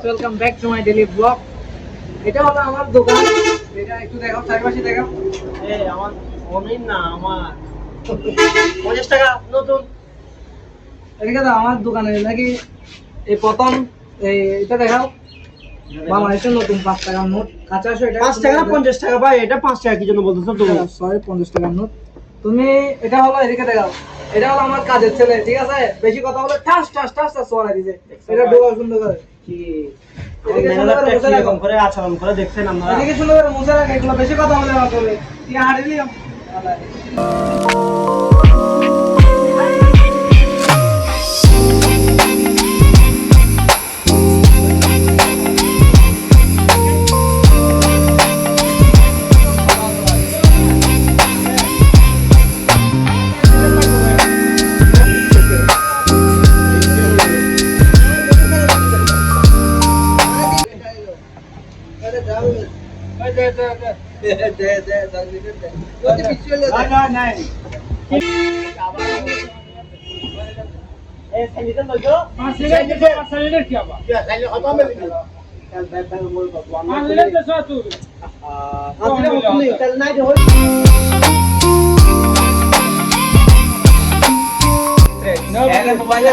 Welcome back to my daily blog. এটা হলো আমার দোকান, এটা একটু দেখাও, চারিপাশে দেখাও। এই আমার অমিন না, আমার 50 টাকা নতুন। এদিকে দাও, আমার দোকানে নাকি এই প্রথম এটা দেখাও, বাংলাদেশের নতুন 5 টাকার নোট। কাঁচা আসো, এটা 5 টাকা না 50 টাকা ভাই, এটা 5 টাকা কি জন্য বলতেছো তুমি? সরি, 50 টাকার নোট। তুমি এটা হলো, এদিকে দেখাও, এটা হলো আমার কাজের ছেলে, ঠিক আছে? বেশি কথা বলে ঠাস ঠাস ঠাস ঠাস সোয়ালা দিছে। এটা ডোবা সুন্দর করে কি এদিকে সুন্দর করে মুছে রাখো। করে আচরণ করে দেখছেন আপনারা? এদিকে সুন্দর করে মুছে রাখো, এগুলো বেশি কথা বলে না বলে। কি হাড়ি দিলাম মোবাইল